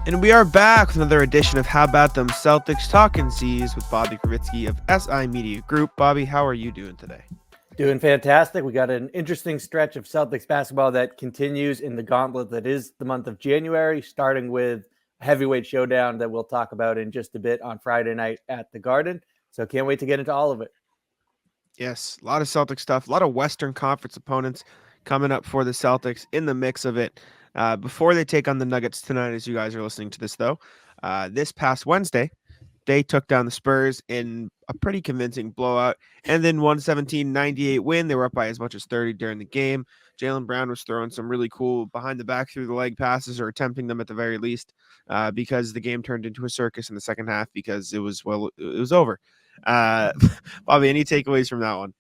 And we are back with another edition of How About Them Celtics Talking C's with Bobby Kravitsky of SI Media Group. Bobby, how are you doing today? Doing fantastic. We got an interesting stretch of Celtics basketball that continues in the gauntlet that is the month of January, starting with a heavyweight showdown that we'll talk about in just a bit on Friday night at the Garden. So can't wait to get into all of it. Yes, a lot of Celtic stuff, a lot of Western Conference opponents coming up for the Celtics in the mix of it. Before they take on the Nuggets tonight, as you guys are listening to this, though, this past Wednesday, they took down the Spurs in a pretty convincing blowout and then 117-98 win. They were up by as much as 30 during the game. Jaylen Brown was throwing some really cool behind the back through the leg passes, or attempting them at the very least, because the game turned into a circus in the second half because it was over. Uh, Bobby, any takeaways from that one?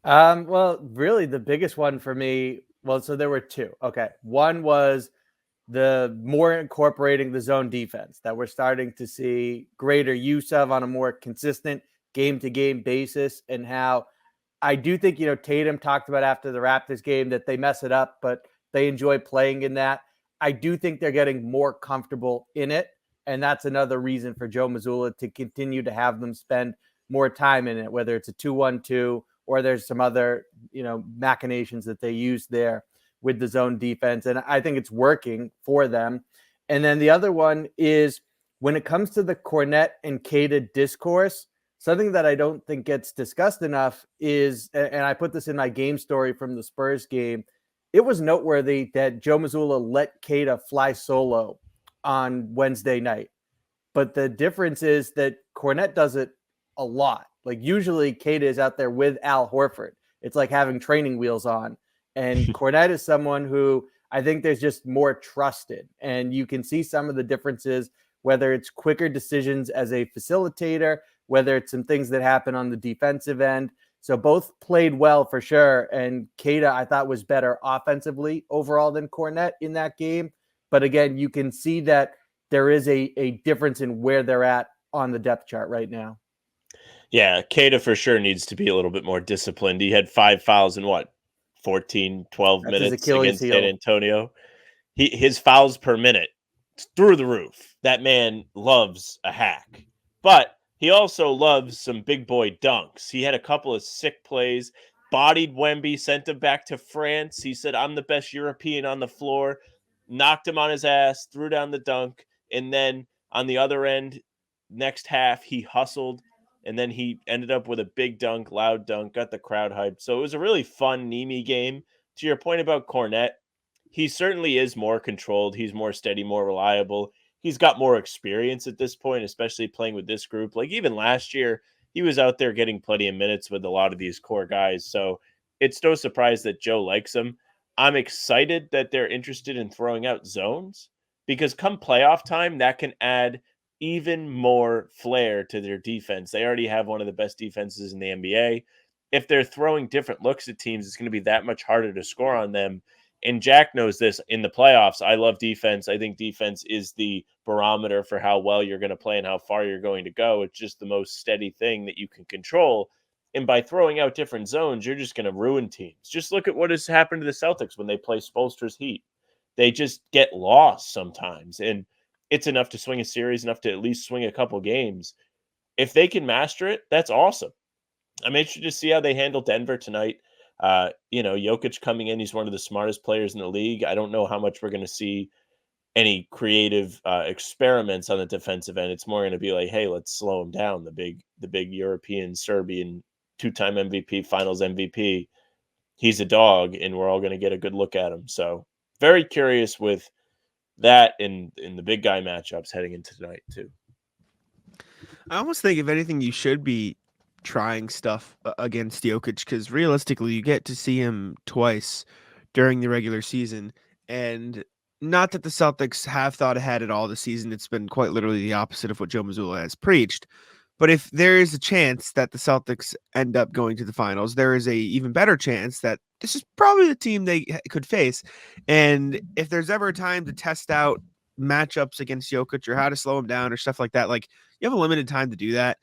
Well, really, the biggest one for me, well, so there were two. Okay. One was the more incorporating the zone defense that we're starting to see greater use of on a more consistent game to game basis, and how I do think, Tatum talked about after the Raptors game that they mess it up, but they enjoy playing in that. I do think they're getting more comfortable in it. And that's another reason for Joe Mazzulla to continue to have them spend more time in it, whether it's a 2-1-2 or there's some other, machinations that they use there with the zone defense. And I think it's working for them. And then the other one is when it comes to the Cornette and Queta discourse, something that I don't think gets discussed enough is, and I put this in my game story from the Spurs game, it was noteworthy that Joe Mazzulla let Queta fly solo on Wednesday night. But the difference is that Cornette does it a lot. Like usually Queta is out there with Al Horford. It's like having training wheels on. And Cornette is someone who I think there's just more trusted. And you can see some of the differences, whether it's quicker decisions as a facilitator, whether it's some things that happen on the defensive end. So both played well for sure. And Queta, I thought, was better offensively overall than Cornette in that game. But again, you can see that there is a difference in where they're at on the depth chart right now. Yeah, Queta for sure needs to be a little bit more disciplined. He had 5 fouls in 14, 12 That's his minutes Achilles against San heel. Antonio. His fouls per minute through the roof. That man loves a hack. But he also loves some big boy dunks. He had a couple of sick plays, bodied Wemby, sent him back to France. He said, "I'm the best European on the floor," knocked him on his ass, threw down the dunk. And then on the other end, next half, he hustled. And then he ended up with a big dunk, loud dunk, got the crowd hyped. So it was a really fun Nemi game. To your point about Cornette, he certainly is more controlled. He's more steady, more reliable. He's got more experience at this point, especially playing with this group. Like even last year, he was out there getting plenty of minutes with a lot of these core guys. So it's no surprise that Joe likes him. I'm excited that they're interested in throwing out zones because come playoff time, that can add even more flair to their defense. They already have one of the best defenses in the NBA. If they're throwing different looks at teams, it's going to be that much harder to score on them. And Jack knows this in the playoffs. I love defense. I think defense is the barometer for how well you're going to play and how far you're going to go. It's just the most steady thing that you can control. And by throwing out different zones, you're just going to ruin teams. Just look at what has happened to the Celtics when they play Spoelstra's Heat. They just get lost sometimes. And it's enough to swing a series, enough to at least swing a couple games. If they can master it, that's awesome. I'm interested to see how they handle Denver tonight. Jokic coming in, he's one of the smartest players in the league. I don't know how much we're going to see any creative experiments on the defensive end. It's more going to be like, hey, let's slow him down. The big European, Serbian, 2-time MVP, Finals MVP. He's a dog, and we're all going to get a good look at him. So very curious with that in the big guy matchups heading into tonight too. I almost think, if anything, you should be trying stuff against Jokic, because realistically, you get to see him twice during the regular season. And not that the Celtics have thought ahead at all this season. It's been quite literally the opposite of what Joe Mazzulla has preached. But if there is a chance that the Celtics end up going to the finals, there is a even better chance that this is probably the team they could face. And if there's ever a time to test out matchups against Jokic or how to slow him down or stuff like that, like, you have a limited time to do that.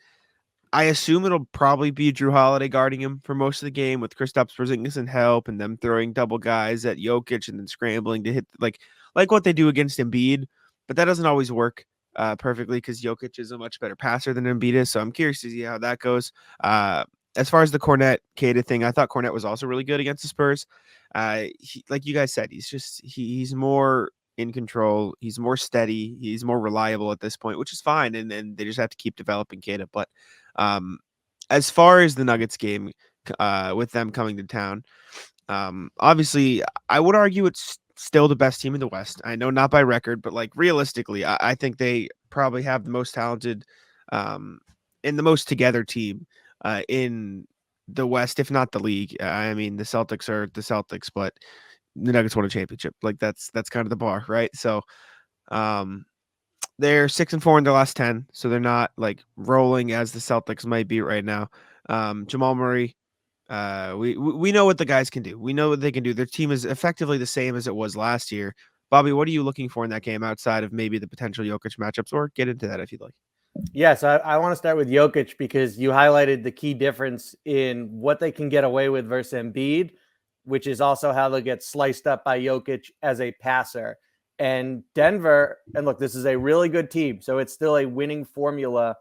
I assume it'll probably be Drew Holiday guarding him for most of the game, with Kristaps Porzingis in help, and them throwing double guys at Jokic and then scrambling to hit like what they do against Embiid. but that doesn't always work perfectly because Jokic is a much better passer than Embiid is. So I'm curious to see how that goes. As far as the Cornette-Cada thing, I thought Cornette was also really good against the Spurs. Like you guys said, he's more in control. He's more steady. He's more reliable at this point, which is fine. And they just have to keep developing Cada. But as far as the Nuggets game, with them coming to town, obviously, I would argue it's still the best team in the West. I know not by record, but like realistically, I think they probably have the most talented and the most together team in the West, if not the league. I mean, the Celtics are the Celtics, but the Nuggets won a championship. Like that's kind of the bar, right? So they're 6-4 in their last 10, so they're not like rolling as the Celtics might be right now. Jamal Murray, we know what the guys can do. We know what they can do. Their team is effectively the same as it was last year. Bobby, what are you looking for in that game outside of maybe the potential Jokic matchups, or get into that if you'd like? Yes, I want to start with Jokic because you highlighted the key difference in what they can get away with versus Embiid, which is also how they'll get sliced up by Jokic as a passer. And Denver, and look, this is a really good team, so it's still a winning formula.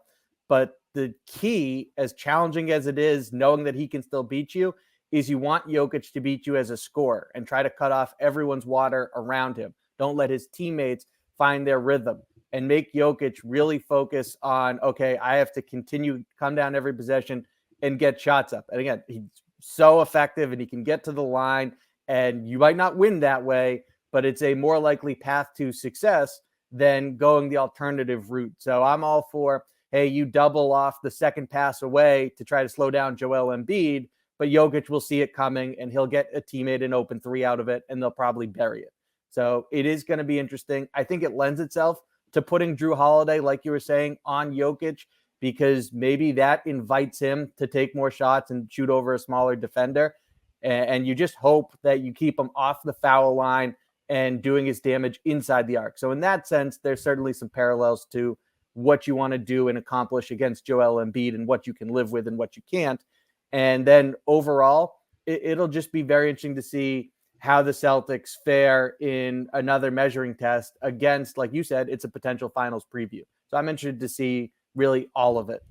But the key, as challenging as it is, knowing that he can still beat you, is you want Jokic to beat you as a scorer and try to cut off everyone's water around him. Don't let his teammates find their rhythm and make Jokic really focus on, okay, I have to continue, come down every possession and get shots up. And again, he's so effective and he can get to the line, and you might not win that way, but it's a more likely path to success than going the alternative route. So I'm all for, hey, you double off the second pass away to try to slow down Joel Embiid, but Jokic will see it coming and he'll get a teammate an open three out of it and they'll probably bury it. So it is going to be interesting. I think it lends itself to putting Drew Holiday, like you were saying, on Jokic, because maybe that invites him to take more shots and shoot over a smaller defender. And you just hope that you keep him off the foul line and doing his damage inside the arc. So in that sense, there's certainly some parallels to what you want to do and accomplish against Joel Embiid and what you can live with and what you can't. And then overall, it'll just be very interesting to see how the Celtics fare in another measuring test against, like you said, it's a potential finals preview. So I'm interested to see really all of it.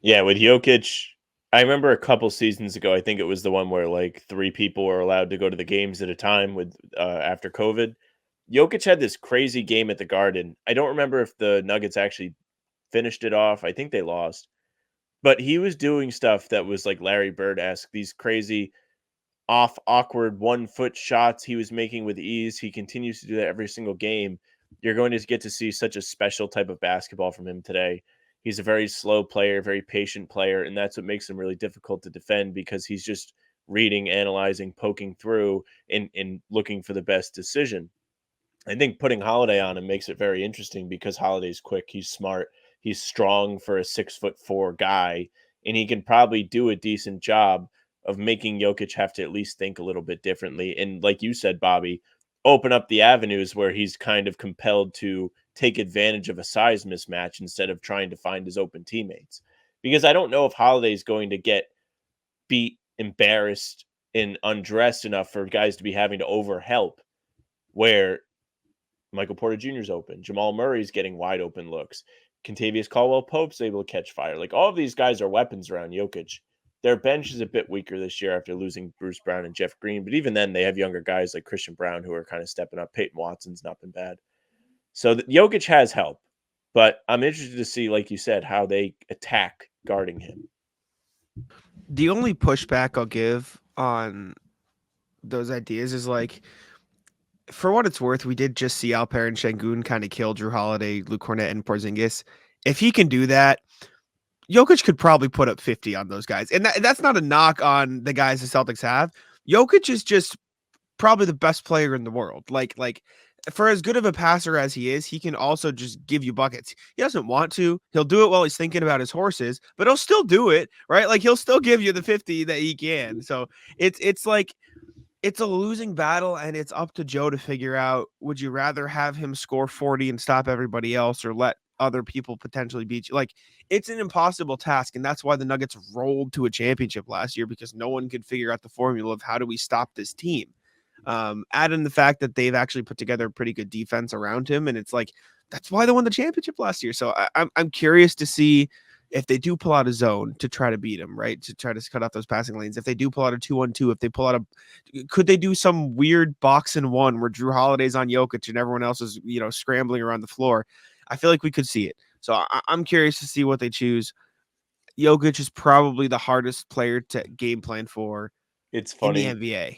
Yeah, with Jokic, I remember a couple seasons ago, I think it was the one where like 3 people were allowed to go to the games at a time with after COVID. Jokic had this crazy game at the Garden. I don't remember if the Nuggets actually finished it off. I think they lost. But he was doing stuff that was like Larry Bird-esque, these crazy off awkward 1-foot shots he was making with ease. He continues to do that every single game. You're going to get to see such a special type of basketball from him today. He's a very slow player, very patient player, and that's what makes him really difficult to defend because he's just reading, analyzing, poking through, and looking for the best decision. I think putting Holiday on him makes it very interesting because Holiday's quick, he's smart, he's strong for a 6'4" guy, and he can probably do a decent job of making Jokic have to at least think a little bit differently. And like you said, Bobby, open up the avenues where he's kind of compelled to take advantage of a size mismatch instead of trying to find his open teammates. Because I don't know if Holiday's going to get beat, embarrassed, and undressed enough for guys to be having to overhelp where Michael Porter Jr. is open. Jamal Murray's getting wide open looks. Contavious Caldwell-Pope's able to catch fire. Like all of these guys are weapons around Jokic. Their bench is a bit weaker this year after losing Bruce Brown and Jeff Green, but even then they have younger guys like Christian Brown who are kind of stepping up. Peyton Watson's not been bad. So Jokic has help, but I'm interested to see, like you said, how they attack guarding him. The only pushback I'll give on those ideas is like, for what it's worth, we did just see Alper and Şengün kind of kill Drew Holiday, Luke Cornette, and Porzingis. If he can do that, Jokic could probably put up 50 on those guys. And that's not a knock on the guys the Celtics have. Jokic is just probably the best player in the world. Like for as good of a passer as he is, he can also just give you buckets. He doesn't want to. He'll do it while he's thinking about his horses, but he'll still do it, right? Like he'll still give you the 50 that he can. So it's like it's a losing battle, and it's up to Joe to figure out, would you rather have him score 40 and stop everybody else or let other people potentially beat you? Like, it's an impossible task, and that's why the Nuggets rolled to a championship last year, because no one could figure out the formula of how do we stop this team. Add in the fact that they've actually put together a pretty good defense around him, and it's like that's why they won the championship last year. So I'm curious to see if they do pull out a zone to try to beat him, right? To try to cut off those passing lanes. If they do pull out a 2-1-2, if they pull out could they do some weird box and one where Drew Holiday's on Jokic and everyone else is, scrambling around the floor? I feel like we could see it. So I'm curious to see what they choose. Jokic is probably the hardest player to game plan for It's in the funny. NBA.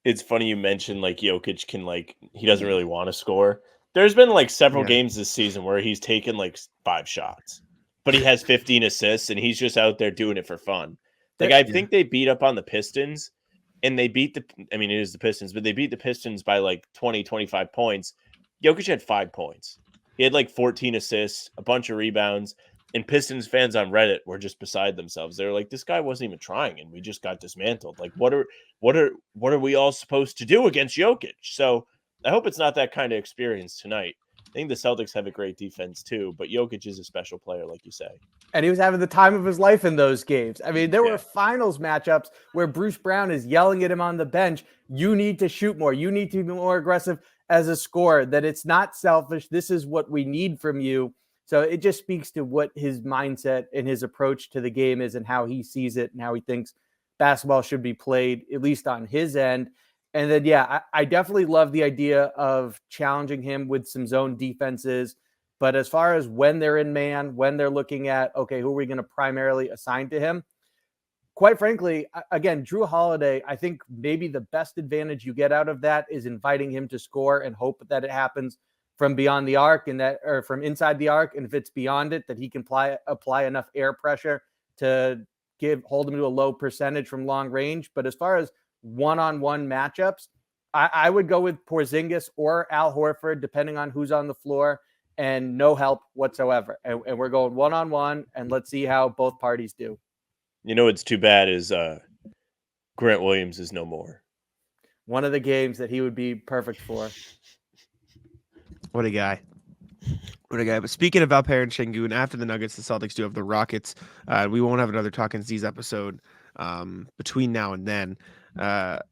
It's funny you mentioned like Jokic can he doesn't really want to score. There's been like several Yeah. games this season where he's taken like 5 shots, but he has 15 assists and he's just out there doing it for fun. Like I think they beat up on the Pistons and they beat it is the Pistons, but they beat the Pistons by like 20, 25 points. Jokic had 5 points. He had like 14 assists, a bunch of rebounds, and Pistons fans on Reddit were just beside themselves. They were like, this guy wasn't even trying and we just got dismantled. Like what are we all supposed to do against Jokic? So I hope it's not that kind of experience tonight. I think the Celtics have a great defense too, but Jokic is a special player, like you say. And he was having the time of his life in those games. I mean, there Yeah. were finals matchups where Bruce Brown is yelling at him on the bench. You need to shoot more. You need to be more aggressive as a scorer, that it's not selfish. This is what we need from you. So it just speaks to what his mindset and his approach to the game is and how he sees it and how he thinks basketball should be played, at least on his end. And then, yeah, I definitely love the idea of challenging him with some zone defenses. But as far as when they're in man, when they're looking at, okay, who are we going to primarily assign to him? Quite frankly, again, Drew Holiday, I think maybe the best advantage you get out of that is inviting him to score and hope that it happens from beyond the arc or from inside the arc. And if it's beyond it, that he can apply enough air pressure to hold him to a low percentage from long range. But as far as one-on-one matchups, I would go with Porzingis or Al Horford, depending on who's on the floor, and no help whatsoever. And we're going one-on-one, and let's see how both parties do. You know what's too bad is Grant Williams is no more. One of the games that he would be perfect for. What a guy. What a guy. But speaking of Alper and Şengün, after the Nuggets, the Celtics do have the Rockets. We won't have another Talking Z's episode between now and then.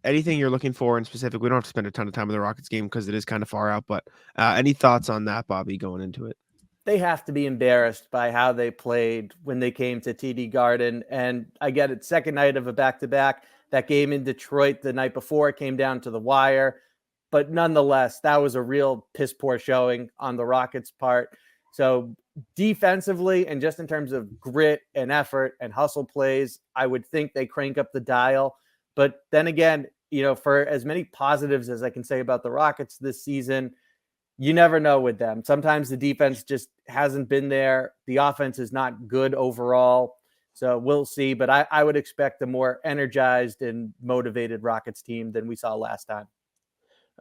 Anything you're looking for in specific? We don't have to spend a ton of time on the Rockets game because it is kind of far out, but any thoughts on that, Bobby, going into it? They have to be embarrassed by how they played when they came to TD Garden. And I get it, second night of a back-to-back. That game in Detroit the night before came down to the wire. But nonetheless, that was a real piss-poor showing on the Rockets' part. So defensively and just in terms of grit and effort and hustle plays, I would think they crank up the dial. But then again, for as many positives as I can say about the Rockets this season, you never know with them. Sometimes the defense just hasn't been there. The offense is not good overall. So we'll see. But I would expect a more energized and motivated Rockets team than we saw last time.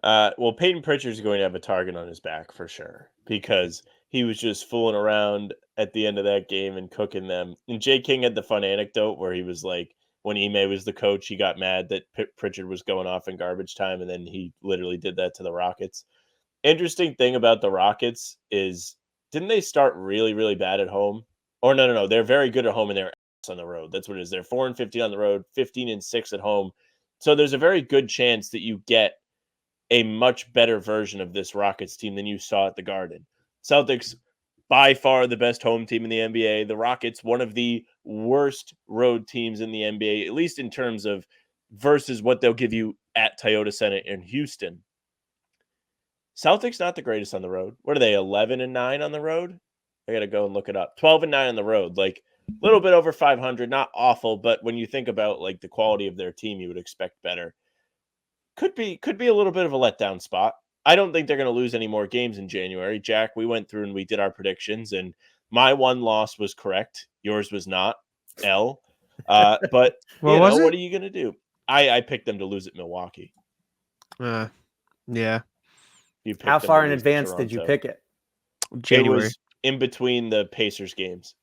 Well, Peyton Pritchard is going to have a target on his back for sure because he was just fooling around at the end of that game and cooking them. And Jay King had the fun anecdote where he was like, when Ime was the coach, he got mad that Pritchard was going off in garbage time, and then he literally did that to the Rockets. Interesting thing about the Rockets is, didn't they start really, really bad at home? Or no, they're very good at home and they're ass on the road. That's what it is. They're 4-15 on the road, 15-6 at home. So there's a very good chance that you get a much better version of this Rockets team than you saw at the Garden. Celtics, by far the best home team in the NBA. The Rockets, one of the worst road teams in the NBA, at least in terms of versus what they'll give you at Toyota Center in Houston. Celtics not the greatest on the road. What are they, 11-9 on the road? I got to go and look it up. 12-9 on the road. Like a little bit over 500, not awful, but when you think about like the quality of their team, you would expect better. Could be a little bit of a letdown spot. I don't think they're going to lose any more games in January. Jack, we went through and we did our predictions, and my one loss was correct. Yours was not. But What was it? What are you going to do? I picked them to lose at Milwaukee. Yeah. How far in advance did you pick it? January. It was in between the Pacers games.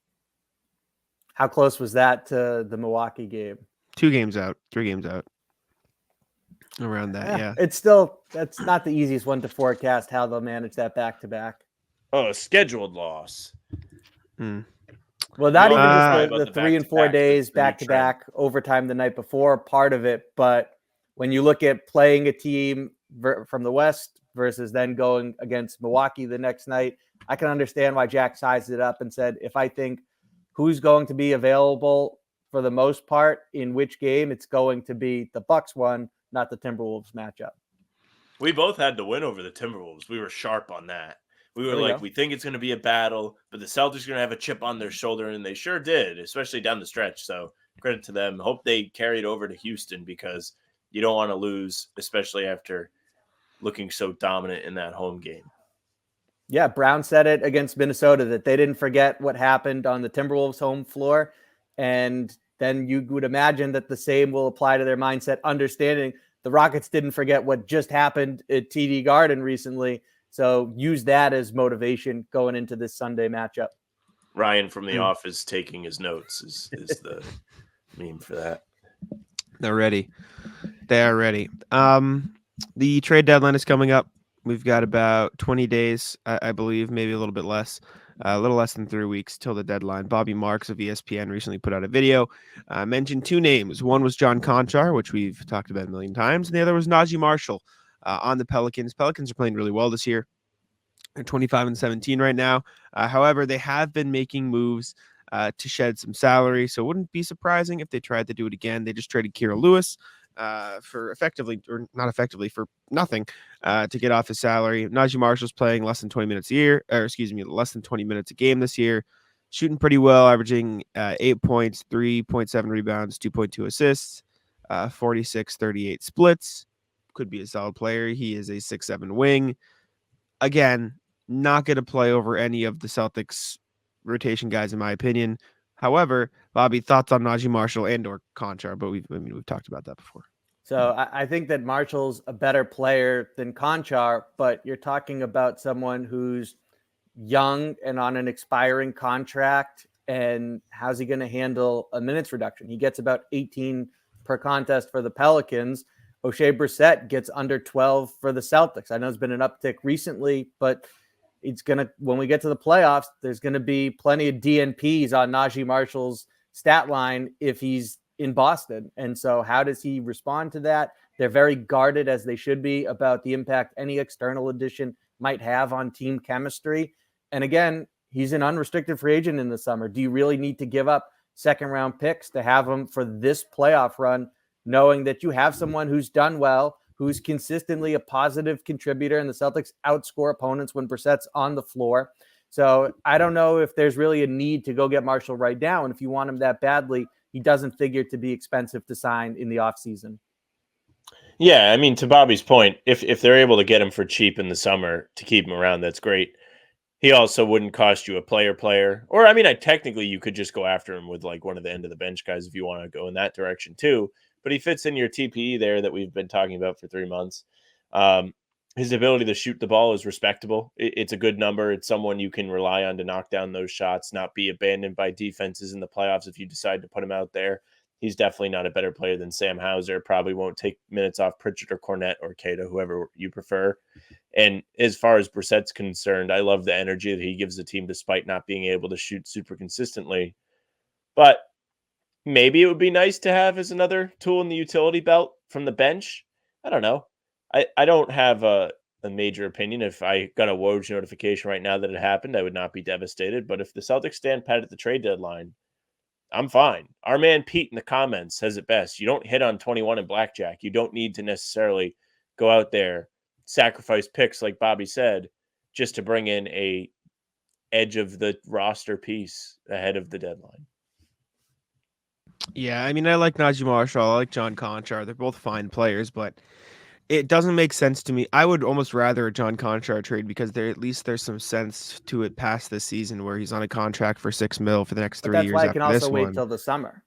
How close was that to the Milwaukee game? 2 games out, 3 games out. Around that, yeah. That's not the easiest one to forecast how they'll manage that back-to-back. Oh, a scheduled loss. Mm. Well, not even just the 3 and 4 back-to-back, days the three back-to-back, overtime the night before, part of it, but when you look at playing a team from the West versus then going against Milwaukee the next night, I can understand why Jack sized it up and said, if I think who's going to be available for the most part in which game, it's going to be the Bucks one, not the Timberwolves matchup. We both had to win over the Timberwolves. We were sharp on that. We were There we like, go. we think it's going to be a battle, but the Celtics are going to have a chip on their shoulder, and they sure did, especially down the stretch. So credit to them. Hope they carry it over to Houston because you don't want to lose, especially after looking so dominant in that home game. Yeah, Brown said it against Minnesota that they didn't forget what happened on the Timberwolves home floor. And then you would imagine that the same will apply to their mindset, understanding the Rockets didn't forget what just happened at TD Garden recently. So use that as motivation going into this Sunday matchup. Ryan from the office taking his notes is the meme for that. They're ready. They are ready. The trade deadline is coming up. We've got about 20 days, I believe, maybe a little bit less. A little less than 3 weeks till the deadline. Bobby Marks of ESPN recently put out a video, mentioned 2 names. One was John Conchar, which we've talked about a million times, and the other was Naji Marshall on the Pelicans. Pelicans are playing really well this year. They're 25-17 right now. However, they have been making moves to shed some salary, so it wouldn't be surprising if they tried to do it again. They just traded Kira Lewis for effectively, or not effectively, for nothing to get off his salary. Naji Marshall's playing less than 20 minutes a year, or excuse me, less than 20 minutes a game this year, shooting pretty well, averaging 8 points, 3.7 rebounds, 2.2 assists, 46-38 splits. Could be a solid player. He is a 6'7" wing. Again, not going to play over any of the Celtics rotation guys, in my opinion. However, Bobby, thoughts on Naji Marshall and or Conchar, but we've talked about that before. So I think that Marshall's a better player than Conchar, but you're talking about someone who's young and on an expiring contract. And how's he going to handle a minutes reduction? He gets about 18 per contest for the Pelicans. O'Shea Brissett gets under 12 for the Celtics. I know it's been an uptick recently, but it's going to, when we get to the playoffs, there's going to be plenty of DNPs on Naji Marshall's stat line if he's in Boston. And so how does he respond to that? They're very guarded, as they should be, about the impact any external addition might have on team chemistry. And again, he's an unrestricted free agent in the summer. Do you really need to give up second round picks to have him for this playoff run, knowing that you have someone who's done well, who's consistently a positive contributor, and the Celtics outscore opponents when Brissett's on the floor? So I don't know if there's really a need to go get Marshall right now. And if you want him that badly, he doesn't figure to be expensive to sign in the offseason. Yeah, I mean, to Bobby's point, if they're able to get him for cheap in the summer to keep him around, that's great. He also wouldn't cost you a player. Or, I mean, technically you could just go after him with like one of the end of the bench guys if you want to go in that direction too. But he fits in your TPE there that we've been talking about for 3 months. His ability to shoot the ball is respectable. It's a good number. It's someone you can rely on to knock down those shots, not be abandoned by defenses in the playoffs if you decide to put him out there. He's definitely not a better player than Sam Hauser. Probably won't take minutes off Pritchard or Cornette or Cato, whoever you prefer. And as far as Brissett's concerned, I love the energy that he gives the team despite not being able to shoot super consistently. But maybe it would be nice to have as another tool in the utility belt from the bench. I don't know. I don't have a major opinion. If I got a Woj notification right now that it happened, I would not be devastated. But if the Celtics stand pat at the trade deadline, I'm fine. Our man Pete in the comments says it best. You don't hit on 21 in blackjack. You don't need to necessarily go out there, sacrifice picks like Bobby said, just to bring in a edge of the roster piece ahead of the deadline. Yeah, I mean, I like Naji Marshall. I like John Conchar. They're both fine players, but it doesn't make sense to me. I would almost rather a John Conchar trade because at least there's some sense to it past this season where he's on a contract for $6 million for the next 3 But that's years why I after can this also wait one. till the summer.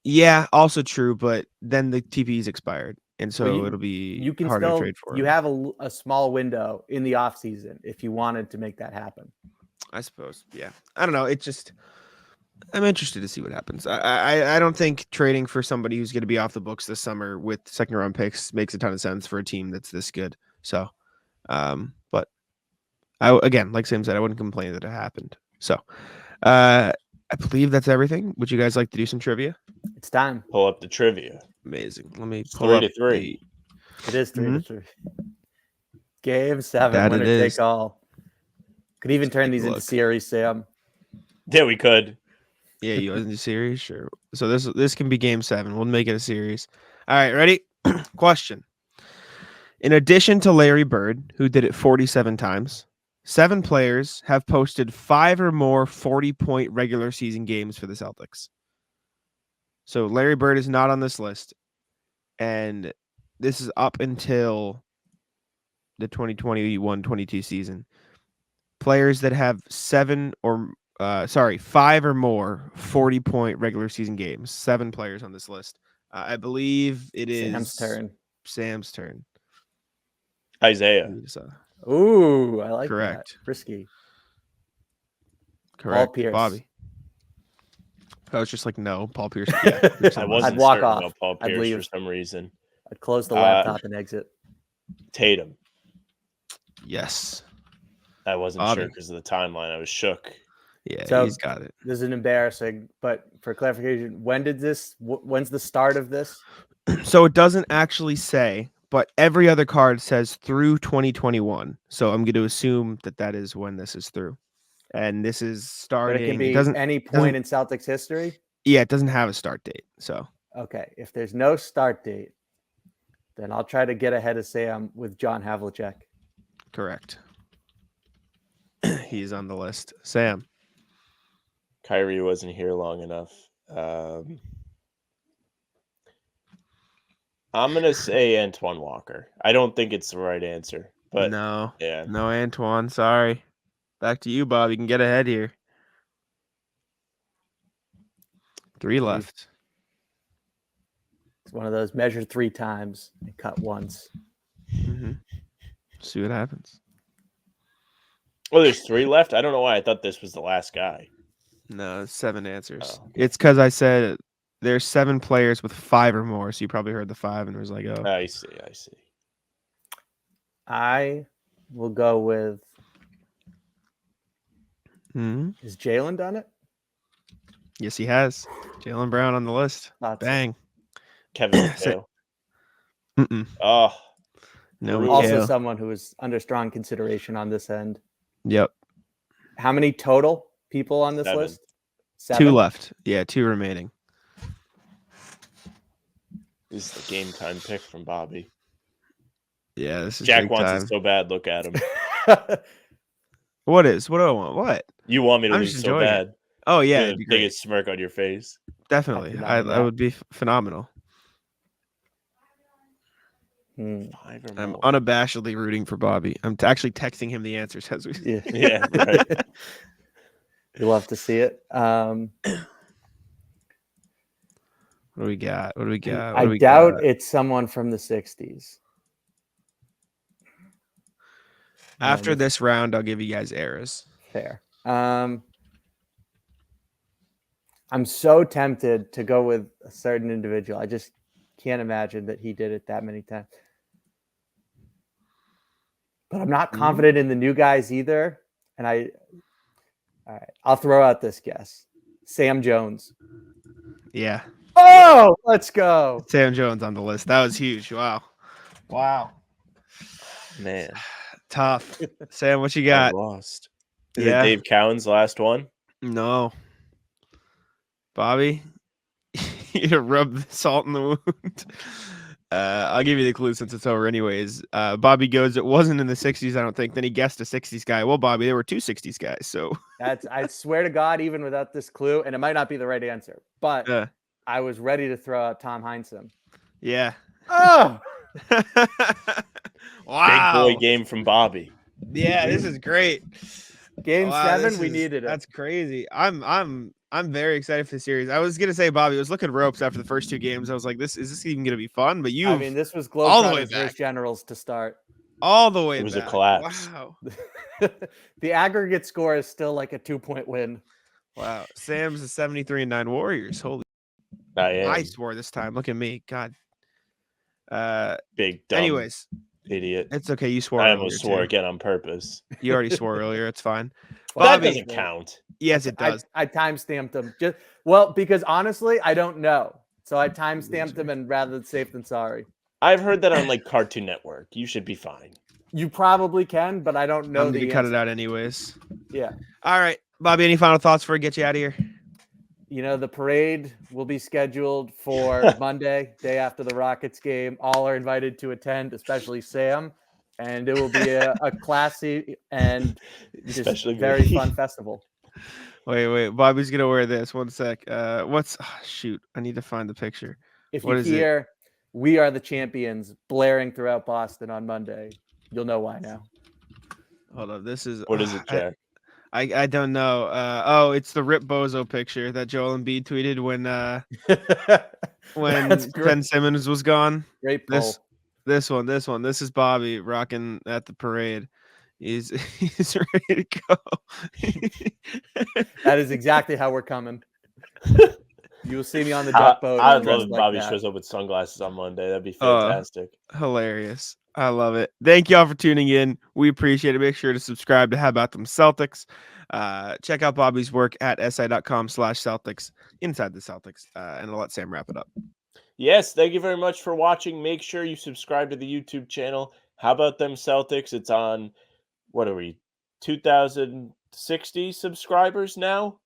Yeah, also true, but then the TPE's expired, and so Well, it'll be you can harder still to trade for you him. have a small window in the offseason if you wanted to make that happen. I suppose. Yeah, I don't know. It just I'm interested to see what happens. I don't think trading for somebody who's going to be off the books this summer with second round picks makes a ton of sense for a team that's this good. So, but again, like Sam said, I wouldn't complain that it happened. So, I believe that's everything. Would you guys like to do some trivia? It's time. Pull up the trivia. Amazing. Let me It's pull 3 up to 3. It is 3 Mhm. to 3. Game 7, That winner it take is. all. Could even turn take a these into look. series, Sam. Yeah, we could. Yeah, you want the series? Sure. So this can be game 7. We'll make it a series. All right, ready? Question. In addition to Larry Bird, who did it 47 times, 7 players have posted 5 or more 40-point regular season games for the Celtics. So Larry Bird is not on this list, and this is up until the 2021-22 season. Players that have 5 or more 40-point regular season games. 7 players on this list. I believe it is Sam's turn. Sam's turn. Isaiah. Ooh, I like that. Correct. Risky. Correct. Pierce. Bobby. I was just like, no, Paul Pierce. Yeah, I wasn't I'd walk certain off. about Paul I'd Pierce leave. for some reason. I'd close the laptop and exit. Tatum. Yes. I wasn't Bobby. sure because of the timeline. I was shook. Yeah, So, he's got it. This is embarrassing, but for clarification, when's the start of this? So it doesn't actually say, but every other card says through 2021. So I'm going to assume that is when this is through. And this is starting. But it can be any point in Celtics history? Yeah, it doesn't have a start date. So okay, if there's no start date, then I'll try to get ahead of Sam with John Havlicek. Correct. He's on the list. Sam. Kyrie wasn't here long enough. I'm going to say Antoine Walker. I don't think it's the right answer, but no, yeah. No, Antoine. Sorry. Back to you, Bob. You can get ahead here. 3 left. It's one of those measured 3 times and cut once. Mm-hmm. See what happens. Oh, there's 3 left? I don't know why I thought this was the last guy. No, it's 7 answers. Oh. It's because I said there's 7 players with 5 or more. So you probably heard the 5 and was like, oh. I see. I will go with. Mm-hmm. Has Jalen done it? Yes, he has. Jaylen Brown on the list. Bang. Kevin McHale. Mm-mm. Oh. No. Also McHale. someone who is under strong consideration on this end. Yep. How many total people on this 7. list? 7? 2 left. Yeah, 2 remaining. This is the game time pick from Bobby. Yeah, this is Jack big wants time. it so bad. Look at him. What do I want? What? You want me to I'm lose just so enjoying bad. it. Oh yeah, The biggest smirk on your face. Definitely. I would be phenomenal. I'm unabashedly rooting for Bobby. I'm actually texting him the answers as we. Yeah, right. You love to see it. What do we got? I doubt it's someone from the 60s. After this round, I'll give you guys eras. Fair. I'm so tempted to go with a certain individual. I just can't imagine that he did it that many times. But I'm not confident in the new guys either. And all right, I'll throw out this guess. Sam Jones. Yeah. Oh, let's go. Sam Jones on the list. That was huge. Wow. Man. Tough. Sam, what you got? I lost. Is it Dave Cowan's last one? No. Bobby, you rub the salt in the wound. I'll give you the clue since it's over anyways. Bobby goes, it wasn't in the 60s, I don't think. Then he guessed a 60s guy. Well, Bobby, there were 2 60s guys. So I swear to God, even without this clue, and it might not be the right answer, but I was ready to throw out Tom Heinsohn. Yeah. Oh. Wow. Big boy game from Bobby. Yeah, this is great. Game 7, we needed it. That's crazy. I'm very excited for the series. I was gonna say, Bobby, I was looking ropes after the first 2 games. I was like, is this even gonna be fun? But this was Globetrotters versus Generals to start. All the way back. It was a collapse. Wow. The aggregate score is still like a 2-point win. Wow. Sam's a 73-9 Warriors. Holy. I swore this time. Look at me. God. Big dumb. Anyways. Idiot. It's okay. You swore. I almost swore again on purpose. You already swore earlier. It's fine. That doesn't count. Yes, it does. I timestamped them. Because honestly, I don't know. So I timestamped them, and rather safe than sorry. I've heard that on like Cartoon Network. You should be fine. You probably can, but I don't know I'm gonna the cut answer. it out anyways. Yeah. All right, Bobby. Any final thoughts before I get you out of here? The parade will be scheduled for Monday, day after the Rockets game. All are invited to attend, especially Sam. And it will be a classy and just Especially very me. fun festival. Wait. Bobby's gonna wear this. One sec. Shoot? I need to find the picture. If What you is it? hear "We Are the Champions" blaring throughout Boston on Monday, you'll know why now. Hold up. This is What is it, Jack? I don't know. It's the Rip Bozo picture that Joel Embiid tweeted when That's Ben great. Simmons was gone. Great poll. This one. This is Bobby rocking at the parade. He's ready to go. That is exactly how we're coming. You will see me on the duck boat. I'd love dressed if like Bobby that. shows up with sunglasses on Monday. That'd be fantastic. Hilarious. I love it. Thank y'all for tuning in. We appreciate it. Make sure to subscribe to How About Them Celtics. Check out Bobby's work at si.com/Celtics inside the Celtics. And I'll let Sam wrap it up. Yes, thank you very much for watching. Make sure you subscribe to the YouTube channel. How About Them Celtics? It's on, what are we, 2,060 subscribers now?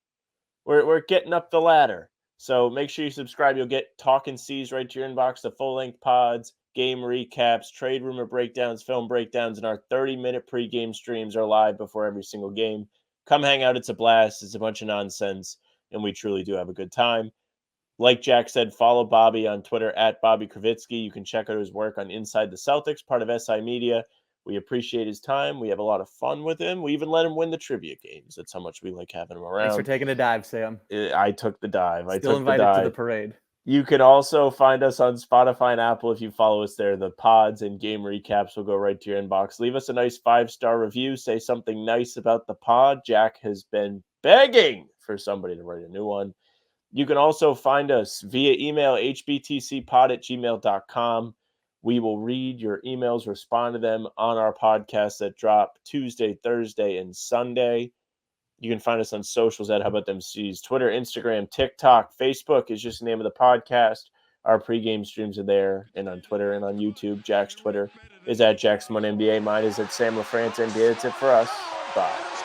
We're getting up the ladder. So make sure you subscribe. You'll get Talking C's right to your inbox, the full-length pods, game recaps, trade rumor breakdowns, film breakdowns, and our 30-minute pregame streams are live before every single game. Come hang out. It's a blast. It's a bunch of nonsense, and we truly do have a good time. Like Jack said, follow Bobby on Twitter at Bobby Kravitsky. You can check out his work on Inside the Celtics, part of SI Media. We appreciate his time. We have a lot of fun with him. We even let him win the trivia games. That's how much we like having him around. Thanks for taking a dive, Sam. I took the dive. Still invited to the parade. You can also find us on Spotify and Apple if you follow us there. The pods and game recaps will go right to your inbox. Leave us a nice 5-star review. Say something nice about the pod. Jack has been begging for somebody to write a new one. You can also find us via email, hbtcpod@gmail.com. We will read your emails, respond to them on our podcasts that drop Tuesday, Thursday, and Sunday. You can find us on socials at How About Them C's, Twitter, Instagram, TikTok, Facebook is just the name of the podcast. Our pregame streams are there, and on Twitter and on YouTube. Jack's Twitter is at Jackson1NBA. Mine is at Sam LaFrance NBA. That's it for us. Bye.